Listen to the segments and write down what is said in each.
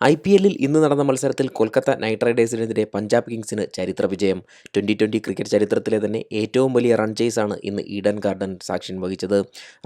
IPLിൽ ഇന്ന് നടന്ന മത്സരത്തിൽ കൊൽക്കത്ത നൈറ്റ് റൈഡേഴ്സിനെതിരെ പഞ്ചാബ് കിങ്സിന് ചരിത്ര വിജയം. 2020 ക്രിക്കറ്റ് ചരിത്രത്തിലെ തന്നെ ഏറ്റവും വലിയ റൺ ചേസാണ് ഇന്ന് ഈഡൻ ഗാർഡൻ സാക്ഷ്യം വഹിച്ചത്.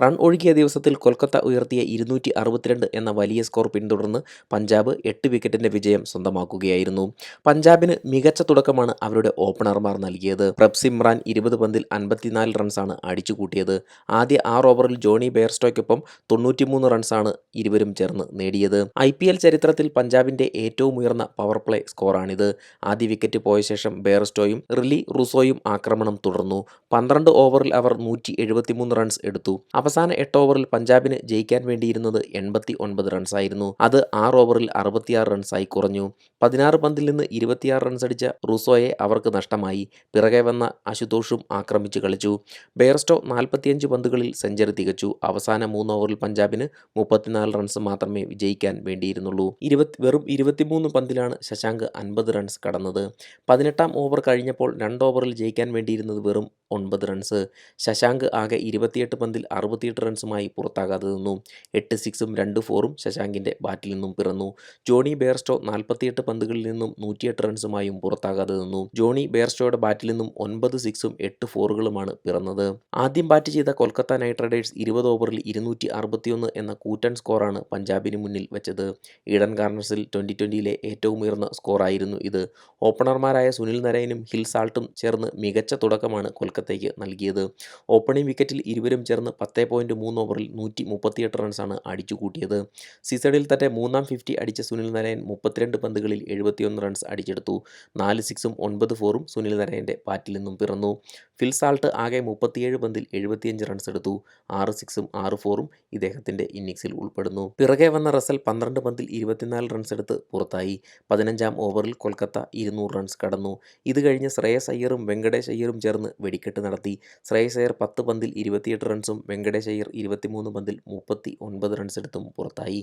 റൺ ഒഴുകിയ ദിവസത്തിൽ കൊൽക്കത്ത ഉയർത്തിയ 262 എന്ന വലിയ സ്കോർ പിന്തുടർന്ന് പഞ്ചാബ് 8 വിക്കറ്റിന്റെ വിജയം സ്വന്തമാക്കുകയായിരുന്നു. പഞ്ചാബിന് മികച്ച തുടക്കമാണ് അവരുടെ ഓപ്പണർമാർ നൽകിയത്. പ്രഭ്സിമ്രാൻ 20 പന്തിൽ 54 റൺസാണ് അടിച്ചുകൂട്ടിയത്. ആദ്യ 6 ഓവറിൽ ജോണി ബെയർസ്റ്റോയ്ക്കൊപ്പം 93 റൺസാണ് ഇരുവരും ചേർന്ന് നേടിയത്. IPL ചരിത്രത്തിൽ പഞ്ചാബിന്റെ ഏറ്റവും ഉയർന്ന പവർ പ്ലേ സ്കോറാണിത്. ആദ്യ വിക്കറ്റ് പോയ ശേഷം ബെയർസ്റ്റോയും റിലി റൂസോയും ആക്രമണം തുടർന്നു. 12 ഓവറിൽ അവർ 173 റൺസ് എടുത്തു. അവസാന 8 ഓവറിൽ പഞ്ചാബിന് ജയിക്കാൻ വേണ്ടിയിരുന്നത് 89 റൺസായിരുന്നു. അത് 6 ഓവറിൽ 66 റൺസായി കുറഞ്ഞു. 16 പന്തിൽ നിന്ന് 26 റൺസടിച്ച റൂസോയെ അവർക്ക് നഷ്ടമായി. പിറകെ വന്ന അശുതോഷും ആക്രമിച്ച് കളിച്ചു. ബെയർസ്റ്റോ 45 പന്തുകളിൽ സെഞ്ചുറി തികച്ചു. അവസാന 3 ഓവറിൽ പഞ്ചാബിന് 34 റൺസ് മാത്രമേ വിജയിക്കാൻ വേണ്ടിയിരുന്നുള്ളൂ. വെറും 23 പന്തിലാണ് ശശാങ്ക് 50 റൺസ് കടന്നത്. 18ാം ഓവർ കഴിഞ്ഞപ്പോൾ 2 ഓവറിൽ ജയിക്കാൻ വേണ്ടിയിരുന്നത് വെറും 9 റൺസ്. ശശാങ്ക് ആകെ 28 പന്തിൽ 68 റൺസുമായി പുറത്താകാതെ നിന്നു. 8 സിക്സും 2 ഫോറും ശശാങ്കിന്റെ ബാറ്റിൽ നിന്നും പിറന്നു. ജോണി ബെയർസ്റ്റോ 48 പന്തുകളിൽ നിന്നും 108 റൺസുമായും പുറത്താകാതെ നിന്നു. ജോണി ബെയർസ്റ്റോയുടെ ബാറ്റിൽ നിന്നും 9 സിക്സും 8 ഫോറുകളുമാണ് പിറന്നത്. ആദ്യം ബാറ്റ് ചെയ്ത കൊൽക്കത്ത നൈറ്റ് റൈഡേഴ്സ് 20 ഓവറിൽ 261 എന്ന കൂറ്റൻ സ്കോറാണ് പഞ്ചാബിന് മുന്നിൽ വെച്ചത്. ഈഡൻ ഗാർഡൻസിൽ 2020ലെ ഏറ്റവും ഉയർന്ന സ്കോറായിരുന്നു ഇത്. ഓപ്പണർമാരായ സുനിൽ നരൈനും ഹിൽ സാൾട്ടും ചേർന്ന് മികച്ച തുടക്കമാണ് കൊൽക്കത്തയ്ക്ക് നൽകിയത്. ഓപ്പണിംഗ് വിക്കറ്റിൽ ഇരുവരും ചേർന്ന് 10.3 ഓവറിൽ 138 റൺസാണ് അടിച്ചുകൂട്ടിയത്. സീസണിൽ തന്റെ 3ാം 50 അടിച്ച സുനിൽ നരൈൻ 32 പന്തുകളിൽ 71 റൺസ് അടിച്ചെടുത്തു. 4 സിക്സും 9 ഫോറും സുനിൽ നരൈൻ്റെ ബാറ്റിൽ നിന്നും പിറന്നു. ഫിൽ സാൾട്ട് ആകെ 37 പന്തിൽ 75 റൺസ് എടുത്തു. 6 സിക്സും 6 ഫോറും ഇദ്ദേഹത്തിന്റെ ഇന്നിംഗ്സിൽ ഉൾപ്പെടുന്നു. പിറകെ വന്ന റസൽ 12 പന്തിൽ 24 റൺസ് എടുത്ത് പുറത്തായി. 15ാം ഓവറിൽ കൊൽക്കത്ത 200 റൺസ് കടന്നു. ഇത് കഴിഞ്ഞ് ശ്രേയസ് അയ്യറും വെങ്കടേഷ് അയ്യറും ചേർന്ന് വെടിക്കെട്ട് നടത്തി. ശ്രേയസ് അയ്യർ 10 പന്തിൽ 28 റൺസും വെങ്കടേഷ് അയ്യർ 23 പന്തിൽ 39 റൺസ് എടുത്തും പുറത്തായി.